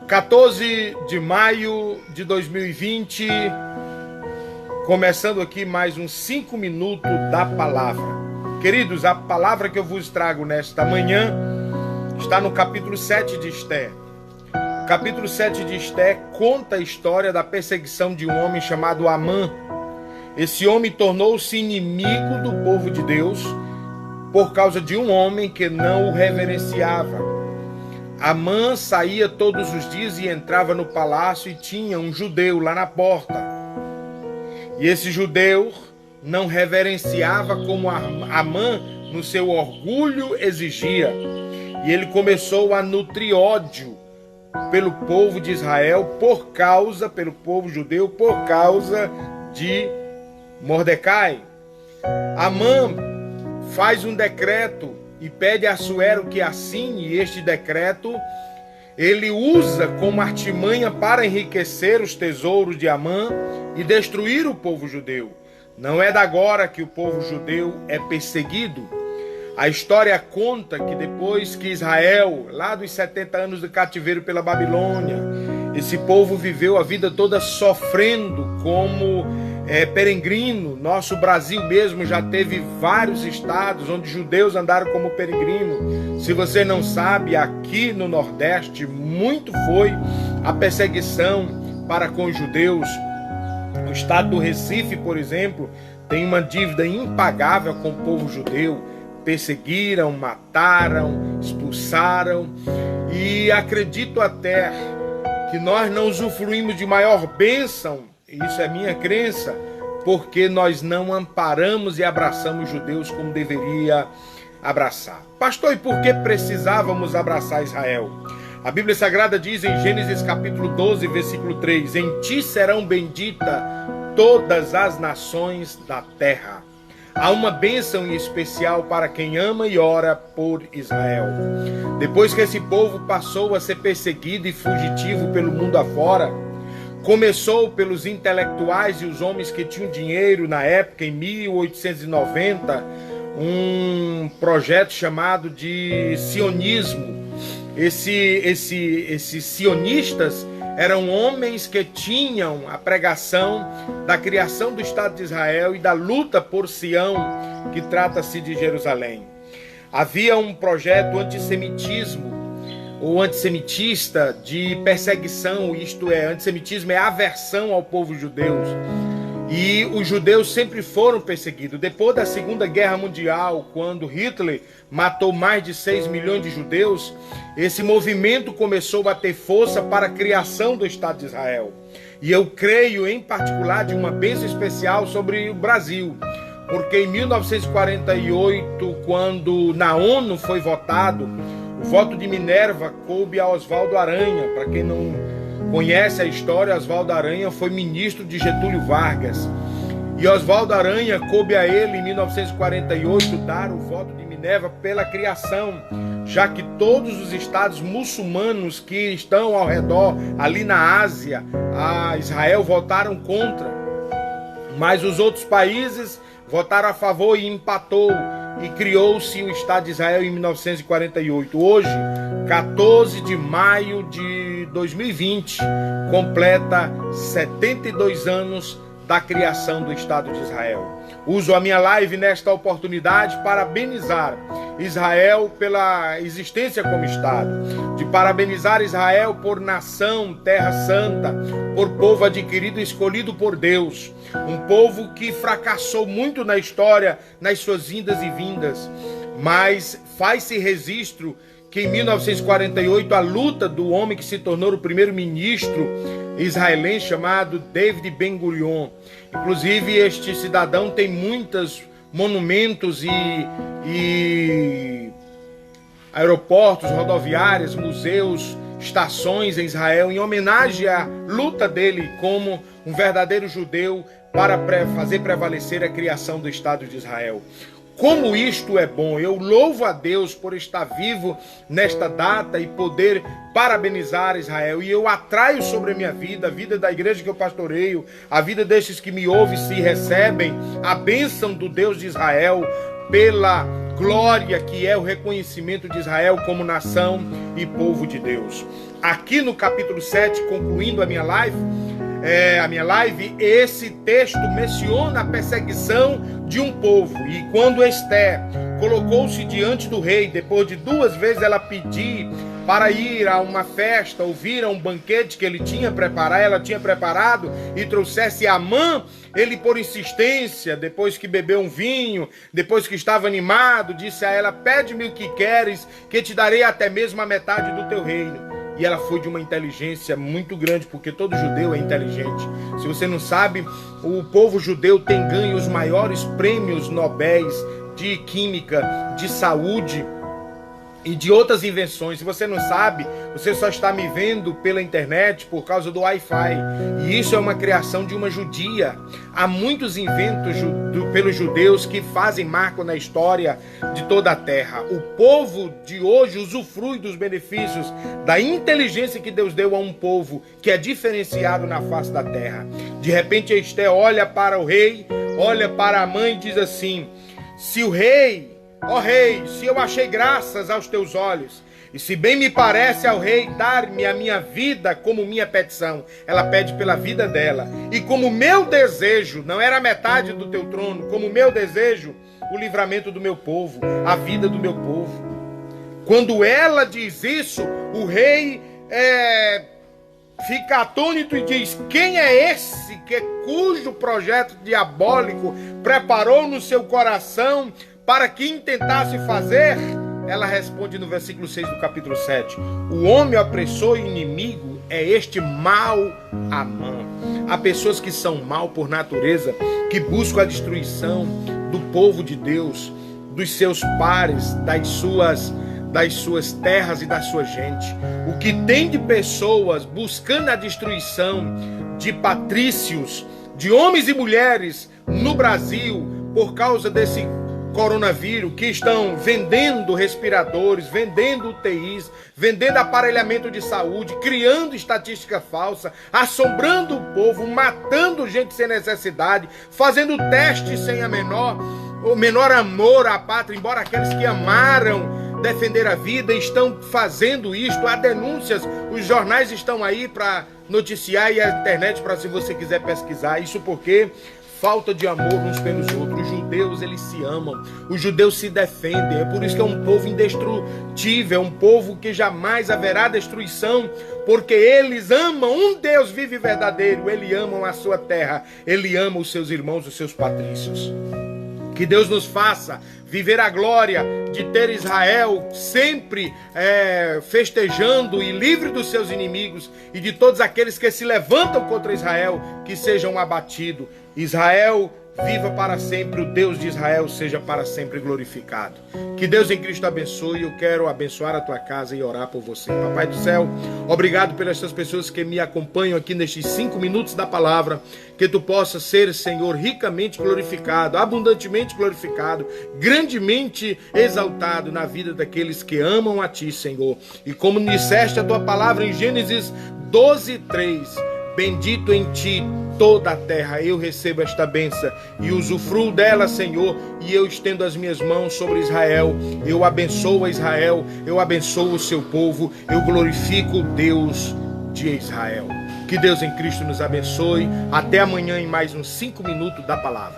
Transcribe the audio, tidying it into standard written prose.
14 de maio de 2020, começando aqui mais uns 5 minutos da palavra. Queridos, a palavra que eu vos trago nesta manhã está no capítulo 7 de Esté. O capítulo 7 de Esté conta a história da perseguição de um homem chamado Amã. Esse homem tornou-se inimigo do povo de Deus por causa de um homem que não o reverenciava. Amã saía todos os dias e entrava no palácio e tinha um judeu lá na porta. E esse judeu não reverenciava como Amã no seu orgulho exigia. E ele começou a nutrir ódio pelo povo de Israel pelo povo judeu, por causa de Mordecai. Amã faz um decreto e pede a Assuero que assine este decreto. Ele usa como artimanha para enriquecer os tesouros de Amã e destruir o povo judeu. Não é de agora que o povo judeu é perseguido. A história conta que depois que Israel, lá dos 70 anos de cativeiro pela Babilônia, esse povo viveu a vida toda sofrendo como peregrino. Nosso Brasil mesmo já teve vários estados onde judeus andaram como peregrino. Se você não sabe, aqui no Nordeste muito foi a perseguição para com os judeus. O estado do Recife, por exemplo, tem uma dívida impagável com o povo judeu. Perseguiram, mataram, expulsaram, e acredito até que nós não usufruímos de maior bênção, isso é minha crença, porque nós não amparamos e abraçamos judeus como deveria abraçar. Pastor, e por que precisávamos abraçar Israel? A Bíblia Sagrada diz em Gênesis capítulo 12, versículo 3, em ti serão benditas todas as nações da terra. Há uma bênção em especial para quem ama e ora por Israel. Depois que esse povo passou a ser perseguido e fugitivo pelo mundo afora, começou pelos intelectuais e os homens que tinham dinheiro na época, em 1890, um projeto chamado de sionismo. Esses sionistas eram homens que tinham a pregação da criação do Estado de Israel e da luta por Sião, que trata-se de Jerusalém. Havia um projeto antissemitismo, ou antissemitista, de perseguição, isto é, antissemitismo é aversão ao povo judeu. E os judeus sempre foram perseguidos. Depois da Segunda Guerra Mundial, quando Hitler matou mais de 6 milhões de judeus, esse movimento começou a ter força para a criação do Estado de Israel. E eu creio, em particular, de uma bênção especial sobre o Brasil. Porque em 1948, quando na ONU foi votado, o voto de Minerva coube a Oswaldo Aranha. Para quem não conhece a história, Oswaldo Aranha foi ministro de Getúlio Vargas. E Oswaldo Aranha coube a ele, em 1948, dar o voto de Minerva pela criação, já que todos os estados muçulmanos que estão ao redor, ali na Ásia, a Israel, votaram contra. Mas os outros países votaram a favor e empatou. E criou-se o Estado de Israel em 1948. Hoje, 14 de maio de 2020, completa 72 anos da criação do Estado de Israel. Uso a minha live nesta oportunidade para parabenizar Israel pela existência como Estado, de parabenizar Israel por nação, terra santa, por povo adquirido e escolhido por Deus, um povo que fracassou muito na história, nas suas indas e vindas, mas faz-se registro que em 1948 a luta do homem que se tornou o primeiro-ministro israelense chamado David Ben-Gurion. Inclusive este cidadão tem muitos monumentos e aeroportos, rodoviárias, museus, estações em Israel em homenagem à luta dele como um verdadeiro judeu para fazer prevalecer a criação do Estado de Israel. Como isto é bom! Eu louvo a Deus por estar vivo nesta data e poder parabenizar Israel. E eu atraio sobre a minha vida, a vida da igreja que eu pastoreio, a vida destes que me ouvem e recebem a bênção do Deus de Israel pela glória que é o reconhecimento de Israel como nação e povo de Deus. aqui no capítulo 7, concluindo a minha live, esse texto menciona a perseguição de um povo. E quando Esther colocou-se diante do rei, depois de 2 vezes ela pedir para ir a uma festa, ouvir a um banquete que ela tinha preparado e trouxesse Amã, ele por insistência, depois que bebeu um vinho, depois que estava animado, disse a ela: pede-me o que queres, que te darei até mesmo a metade do teu reino. E ela foi de uma inteligência muito grande, porque todo judeu é inteligente. Se você não sabe, o povo judeu tem ganho os maiores prêmios nobéis de química, de saúde e de outras invenções. Se você não sabe, você só está me vendo pela internet por causa do Wi-Fi. E isso é uma criação de uma judia. Há muitos inventos pelos judeus que fazem marco na história de toda a terra. O povo de hoje usufrui dos benefícios da inteligência que Deus deu a um povo que é diferenciado na face da terra. De repente, Esther olha para o rei, olha para a mãe e diz assim: se o rei, ó rei, se eu achei graças aos teus olhos, e se bem me parece ao rei dar-me a minha vida como minha petição, ela pede pela vida dela, e como meu desejo, não era metade do teu trono, como meu desejo, o livramento do meu povo, a vida do meu povo. Quando ela diz isso, o rei fica atônito e diz: quem é esse cujo projeto diabólico preparou no seu coração para que intentasse fazer? Ela responde no versículo 6 do capítulo 7: o homem opressor e inimigo é este mau Amã. Há pessoas que são mal por natureza, que buscam a destruição do povo de Deus, dos seus pares, das suas terras e da sua gente. O que tem de pessoas buscando a destruição de patrícios, de homens e mulheres no Brasil, por causa desse coronavírus, que estão vendendo respiradores, vendendo UTIs, vendendo aparelhamento de saúde, criando estatística falsa, assombrando o povo, matando gente sem necessidade, fazendo testes sem o menor amor à pátria, embora aqueles que amaram defender a vida estão fazendo isto. Há denúncias, os jornais estão aí para noticiar e a internet para, se você quiser pesquisar. Isso porque falta de amor uns pelos outros. Os judeus, eles se amam, os judeus se defendem. É por isso que é um povo indestrutível, é um povo que jamais haverá destruição, porque eles amam um Deus vivo e verdadeiro. Eles amam a sua terra, ele ama os seus irmãos, os seus patrícios. Que Deus nos faça viver a glória de ter Israel sempre festejando e livre dos seus inimigos, e de todos aqueles que se levantam contra Israel, que sejam abatidos. Israel viva para sempre, o Deus de Israel seja para sempre glorificado. Que Deus em Cristo abençoe. Eu quero abençoar a tua casa e orar por você. Papai do céu, obrigado pelas essas pessoas que me acompanham aqui nestes 5 minutos da palavra. Que tu possa ser, Senhor, ricamente glorificado, abundantemente glorificado, grandemente exaltado na vida daqueles que amam a ti, Senhor. E como disseste a tua palavra em Gênesis 12:3, bendito em ti toda a terra. Eu recebo esta bênção e usufruo dela, Senhor, e eu estendo as minhas mãos sobre Israel. Eu abençoo a Israel, eu abençoo o seu povo, eu glorifico o Deus de Israel. Que Deus em Cristo nos abençoe. Até amanhã em mais uns 5 minutos da palavra.